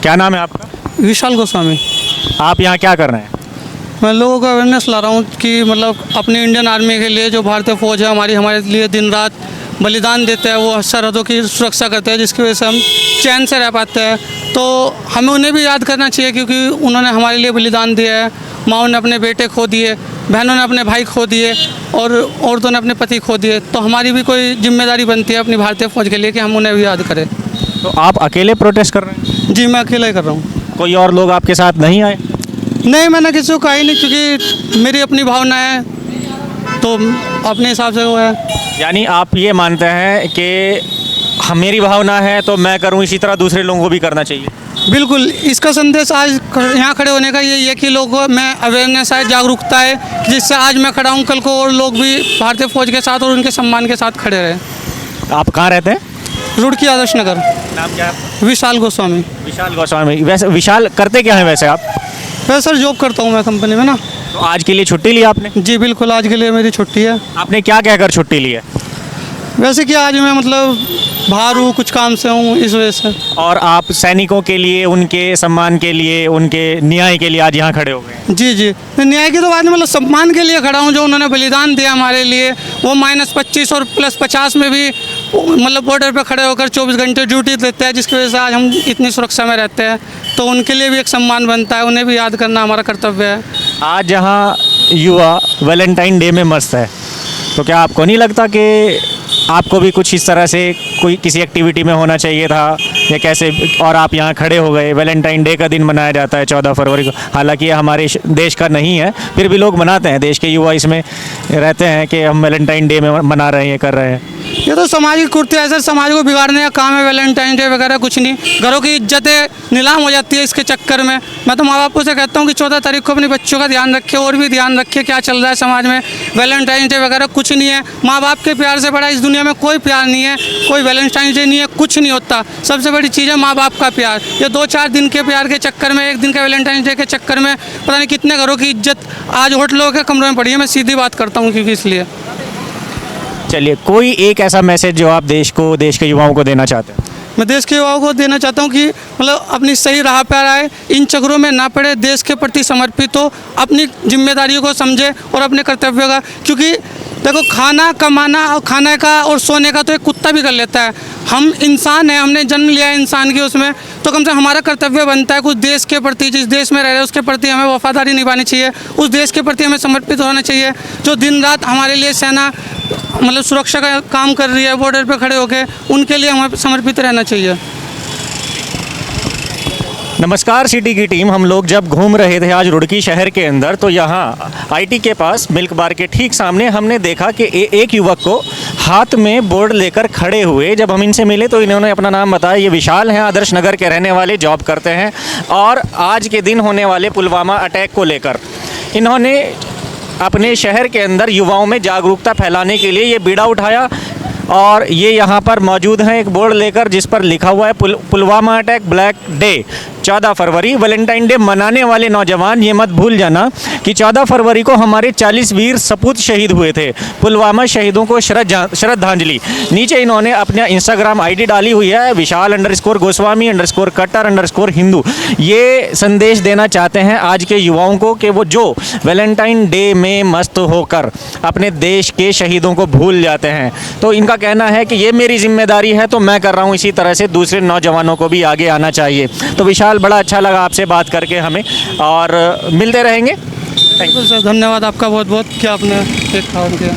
क्या नाम है आपका? विशाल गोस्वामी। आप यहाँ क्या कर रहे हैं? मैं लोगों को अवेयरनेस ला रहा हूँ कि मतलब अपनी इंडियन आर्मी के लिए जो भारतीय फ़ौज है हमारे लिए दिन रात बलिदान देते हैं, वो सरहदों की सुरक्षा करते हैं, जिसकी वजह से हम चैन से रह पाते हैं। तो हमें उन्हें भी याद करना चाहिए, क्योंकि उन्होंने हमारे लिए बलिदान दिया है। माँओं ने अपने बेटे खो दिए, बहनों ने अपने भाई खो दिए और औरतों ने अपने पति खो दिए। तो हमारी भी कोई जिम्मेदारी बनती है अपनी भारतीय फ़ौज के लिए कि हम उन्हें भी याद करें। तो आप अकेले प्रोटेस्ट कर रहे हैं? जी, मैं अकेला ही कर रहा हूँ। कोई और लोग आपके साथ नहीं आए? नहीं, मैंने किसी को कहा ही नहीं, क्योंकि मेरी अपनी भावना है, तो अपने हिसाब से वो है। यानी आप ये मानते हैं कि मेरी भावना है तो मैं करूं, इसी तरह दूसरे लोगों को भी करना चाहिए? बिल्कुल, इसका संदेश आज यहाँ खड़े होने का यही है कि लोगों में अवेयरनेस है, जागरूकता है, जिससे आज मैं खड़ा हूँ, कल को और लोग भी भारतीय फ़ौज के साथ और उनके सम्मान के साथ खड़े रहें। आप कहाँ रहते हैं? रुड़की आदर्श नगर। नाम क्या है? विशाल गोस्वामी। विशाल गोस्वामी। वैसे विशाल करते क्या है वैसे आप? वैसे सर जॉब करता हूँ मैं कंपनी में ना। तो आज के लिए छुट्टी ली आपने? जी बिल्कुल, आज के लिए मेरी छुट्टी है। आपने क्या कहकर छुट्टी ली है? वैसे कि आज मैं मतलब बाहर हूँ, कुछ काम से हूँ, इस वजह से। और आप सैनिकों के लिए, उनके सम्मान के लिए, उनके न्याय के लिए आज यहाँ खड़े हो गए? जी जी, न्याय की तो बात नहीं, मतलब सम्मान के लिए खड़ा हूँ। जो उन्होंने बलिदान दिया हमारे लिए, वो -25 और +50 में भी मतलब बॉर्डर पे खड़े होकर 24 घंटे ड्यूटी देते हैं, जिसकी वजह से आज हम इतनी सुरक्षा में रहते हैं। तो उनके लिए भी एक सम्मान बनता है, उन्हें भी याद करना हमारा कर्तव्य है। आज जहाँ युवा वैलेंटाइन डे में मस्त है, तो क्या आपको नहीं लगता कि आपको भी कुछ इस तरह से कोई किसी एक्टिविटी में होना चाहिए था, या कैसे? और आप यहाँ खड़े हो गए। वैलेंटाइन डे का दिन मनाया जाता है 14 फरवरी को, हालांकि ये हमारे देश का नहीं है, फिर भी लोग मनाते हैं। देश के युवा इसमें रहते हैं कि हम वैलेंटाइन डे में मना रहे हैं, ये कर रहे हैं। ये तो समाज की कुर्ती है सर, समाज को बिगाड़ने का काम है। वैलेंटाइन डे वगैरह कुछ नहीं, घरों की इज्जतें नीलाम हो जाती है इसके चक्कर में। मैं तो माँ बापों से कहता हूँ कि 14 तारीख को अपने बच्चों का ध्यान रखें, और भी ध्यान रखें क्या चल रहा है समाज में। वैलेंटाइन डे वगैरह कुछ नहीं है। माँ बाप के प्यार से बड़ा इस दुनिया में कोई प्यार नहीं है, कोई वैलेंटाइन डे नहीं है, कुछ नहीं होता। सबसे बड़ी चीज़ है माँ बाप का प्यार। ये 2-4 दिन के प्यार के चक्कर में, एक दिन का वैलेंटाइन डे के चक्कर में पता नहीं कितने घरों की इज्जत आज होटलों के कमरों में पड़ी है। मैं सीधी बात करता हूँ, क्योंकि इसलिए। चलिए, कोई एक ऐसा मैसेज जो आप देश को, देश के युवाओं को देना चाहते हैं? मैं देश के युवाओं को देना चाहता हूँ कि मतलब अपनी सही राह पर आए, इन चक्करों में ना पड़े, देश के प्रति समर्पित हो, अपनी जिम्मेदारियों को समझे और अपने कर्तव्यों का। क्योंकि देखो, खाना कमाना और खाने का और सोने का तो एक कुत्ता भी कर लेता है। हम इंसान हैं, हमने जन्म लिया है इंसान की उसमें, तो कम से कम हमारा कर्तव्य बनता है कुछ देश के प्रति, जिस देश में रह रहे हैं उसके प्रति हमें वफादारी निभानी चाहिए, उस देश के प्रति हमें समर्पित होना चाहिए। जो दिन रात हमारे लिए सेना मतलब सुरक्षा का काम कर रही है, बॉर्डर पे खड़े होकर, उनके लिए हमें समर्पित रहना चाहिए। नमस्कार सिटी की टीम, हम लोग जब घूम रहे थे आज रुड़की शहर के अंदर, तो यहाँ आईटी के पास मिल्क बार के ठीक सामने हमने देखा कि एक युवक को हाथ में बोर्ड लेकर खड़े हुए। जब हम इनसे मिले तो इन्होंने अपना नाम बताया। ये विशाल हैं, आदर्श नगर के रहने वाले, जॉब करते हैं, और आज के दिन होने वाले पुलवामा अटैक को लेकर इन्होंने अपने शहर के अंदर युवाओं में जागरूकता फैलाने के लिए ये बीड़ा उठाया। और ये यहाँ पर मौजूद हैं एक बोर्ड लेकर, जिस पर लिखा हुआ है पुलवामा अटैक ब्लैक डे 14 फरवरी। वैलेंटाइन डे मनाने वाले नौजवान ये मत भूल जाना कि 14 फरवरी को हमारे 40 वीर सपूत शहीद हुए थे। पुलवामा शहीदों को श्रद्धांजलि। नीचे इन्होंने अपना इंस्टाग्राम आईडी डाली हुई है, विशाल_गोस्वामी_कट्टर_हिंदू। ये संदेश देना चाहते हैं आज के युवाओं को कि वो जो वैलेंटाइन डे में मस्त होकर अपने देश के शहीदों को भूल जाते हैं, तो इनका कहना है कि ये मेरी जिम्मेदारी है तो मैं कर रहा हूँ, इसी तरह से दूसरे नौजवानों को भी आगे आना चाहिए। तो विशाल, बड़ा अच्छा लगा आपसे बात करके हमें, और मिलते रहेंगे। थैंक यू सर, धन्यवाद आपका बहुत बहुत कि आपने एक काम किया।